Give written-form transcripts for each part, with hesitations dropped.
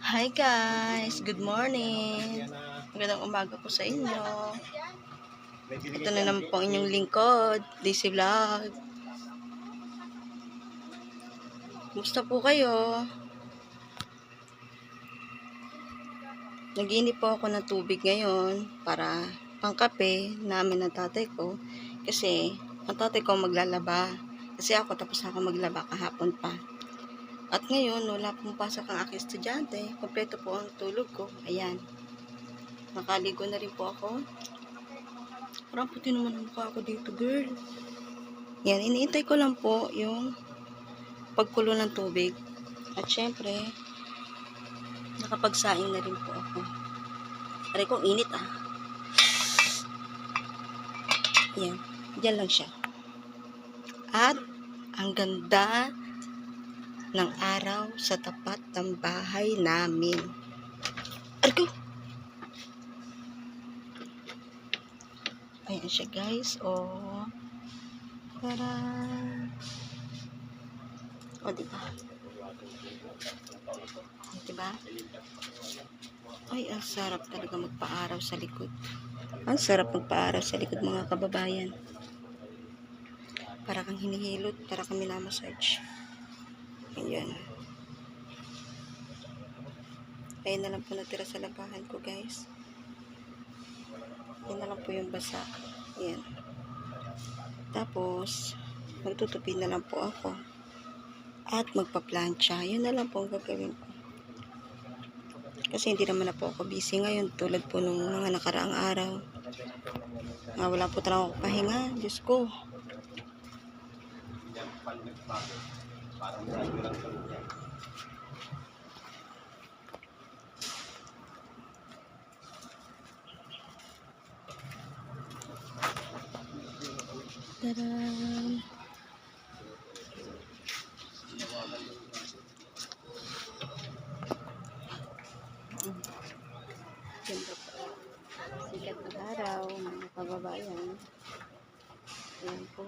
Hi guys! Good morning! Magandang umaga po sa inyo. Ito na naman po ang inyong lingkod, DC Vlog. Kumusta po kayo? Nag-iinip po ako ng tubig ngayon para pangkape namin ng tatay ko. Kasi ang tatay ko maglalaba. Kasi ako tapos ako maglaba kahapon pa. At ngayon, wala pong pasok ang aking estudyante. Kompleto po ang tulog ko. Ayan. Nakaligo na rin po ako. Parang puti naman ang mukha ako dito, girl. Yan, iniintay ko lang po yung pagkulo ng tubig. At syempre, nakapagsaing na rin po ako. Aray kong init ah. Yan, dyan lang siya. At, ang ganda ng araw sa tapat ng bahay namin. Aray ko! Ayan siya guys, oh. Tara! O, diba? Diba? Ay, ang sarap talaga magpa-araw sa likod. Ang sarap magpa-araw sa likod mga kababayan. Para kang hinihilot, para kang minamassage. Ayan. Ayan na lang po natira sa labahan ko guys. Ayan na lang po yung basa. Ayan. Tapos, magtutupi na lang po ako. At magpa-plancha. Yun na lang po ang gagawin ko. Kasi hindi naman na po ako busy ngayon. Tulad po nung mga nakaraang araw. Wala po talaga ako pahinga. Diyos ko. Tadaan! Ganda po. Sikat ng araw, mga kababayan. Ayan po.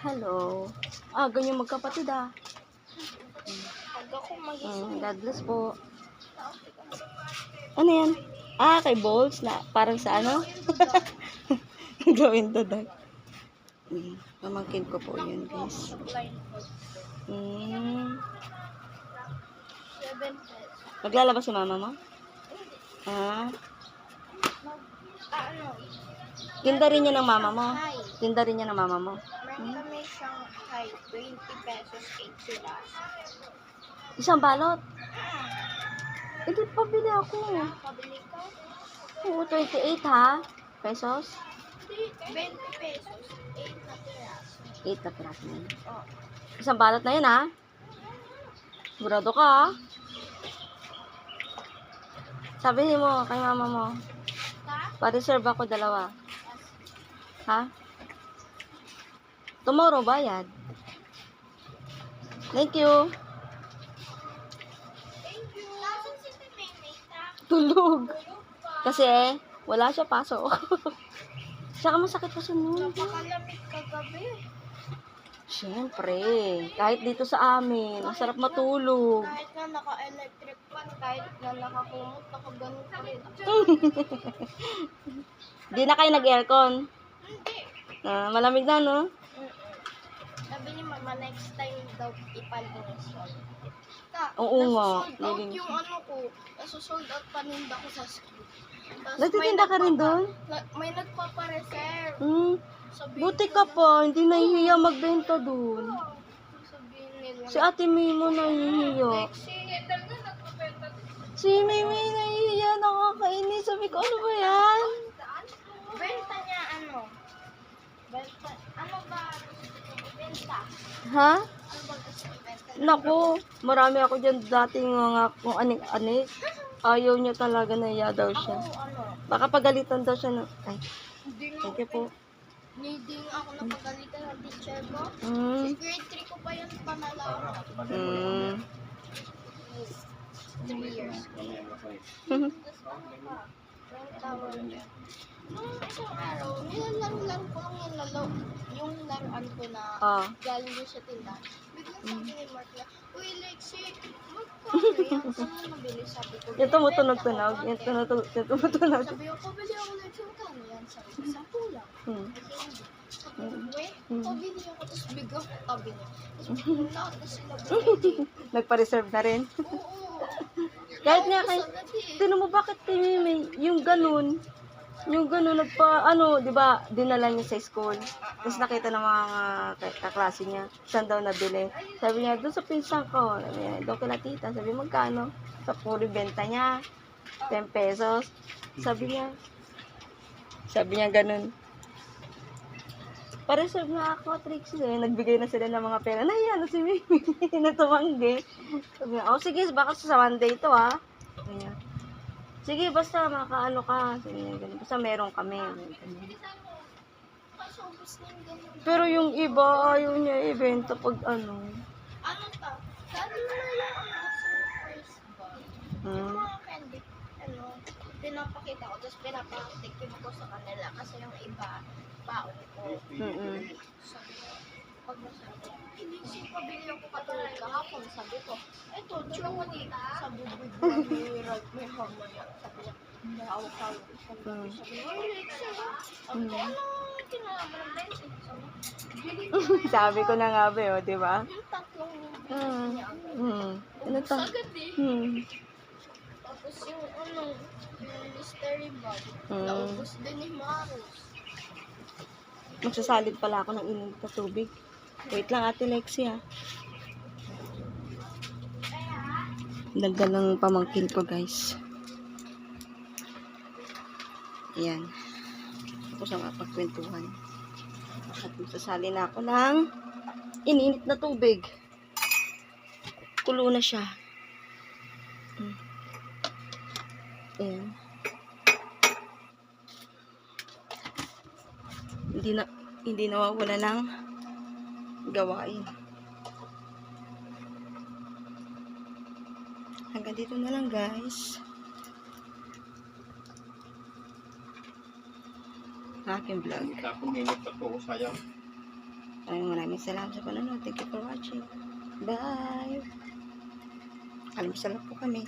Hello. Ganyan magkapatid ah. God bless po. Ano yan? Kay Balls na parang sa ano? Gawin to daw. Pamangkin ko po yun guys. 7 Maglalaba si mama mo? Tinda rin niya ng mama mo? Tinda rin niya ng mama mo? May siyang high, 20 pesos 8 sila. Isang balot? Hindi, pabili ako. Pabili ka? Oo, 28 ha? Pesos? 20 pesos, 8 na piraso. 8 na piraso na yun. Oh. Isang balot na yun ha? Sigurado ka ha? Sabihin mo kay mama mo. Pa-reserve ako 2. Ha? Tomorrow bayad. Thank you. Thank you. Nasaan si Mimita? Tulog. Kasi wala siya pasok. Tsaka masakit pa siya nun. Napakalamig kagabi. Siyempre, kahit dito sa amin, ang sarap matulog. Kahit nga naka-electric fan, kahit nga nakakumot, nakaganon pa rin. Di na kayo nag-aircon? Hindi. Malamig na, no? Sabi ni Mama, next time daw ipalinisol. Oo nga. Nasusold out yung ano ko. Nasusold out paninda ko sa school. Tapos Nagtitinda ka rin doon? May nagpapa-reserve. Buti ka pa, hindi nahihiya magbenta doon. Sabihin nila. Si Ate Mimo nahihiya. Si Mimi nahihiya, nakakainis. Sabi ko, ano ba yan? Benta niya ano? Benta. Ano ba? Benta. Ha? Ano ba gusto benta? Naku, marami ako dyan dating mga kung anik-anik. Ayaw niya talaga, nahiya daw siya. Ako ano? Baka pagalitan daw siya ng... Ay, Hindi nga. thank you po. Hindi nga ako napagalitan ng teacher ko. Mm. Grade 3 ko pa yan panalaman. 3 years. tawag niya. Nung isang araw, nilalaro-laro ko lang yung laruan ko na Ah. galing doon sa tindahan. Biglang sabi ni Mark na, uy Lexie, magkano yan? Saan mo nabili? Sabi ko, Yung tumutunog-tunog. "Benta ko, Yung ate." tumutunog. Sabi ko, pabili ako Lexie, magkano yan? Sabi ko, 10 lang. Hmm. Sabi ko, wait, pabili ako, tapos biglang tabi niya. Tapos lahat na sila bumili. Nagpa-reserve na rin. Oo. Kahit nga kay, Tapos agad eh. tinan mo bakit kay Mimi, yung ganun, di ba, dinala niya sa school. Tapos nakita ng mga kaklase niya, saan daw nabili. Sabi niya, doon sa pinsan ko, sabi niya, doon kila tita, sabi, magkano? Sa puri benta niya, 10 pesos. Sabi niya ganun. Pa-reserve nga ako, Trixie. Nagbigay na sila ng mga pera. Nahiya na si Mimi na tumanggi. Sabi niya, oh sige, baka sa Monday ito ha. Sabi niya, sige, basta makaano ka. Sabi niya, ganun. Basta meron kami. Kaso ubos na yung ganun. Pero yung iba, ayaw niya ibenta pag ano. Ano to? Sabi mo na yung surprise bag. Yung mga candy, pinapakita ko, tapos pinapatikim ko sa kanila kasi yung iba, baon ko. Sabi ko, pag nasabi, hindi siya pabili ako katulad kahapon. Sabi ko, eto, chuni. Sa bubig mo, may hamon yan. Sabi niya, hawak-hawak. Sabi niya, ay, Lexie. Sabi ko, ano kinalaman ng Lexie? Sabi niya, bili ko na Sabi ko na nga ba, di ba? yung tatlong niya. Ano to? Agad eh. Tapos yung yung mystery bag, naubos din ni Maros. Magsasalid pala ako ng init na tubig. Wait lang, Ate Lexie ha. Ganda ng pamangkin ko, guys. Ayan. Tapos ang mapagkwentuhan. At magsasali na ako ng ininit na tubig. Kulo na siya. Ayan. Hindi nawawala ng gawain. Hanggang dito na lang, guys. Aking vlog. Maraming salamat sa panonood. Thank you for watching. Bye! Almusal po kami.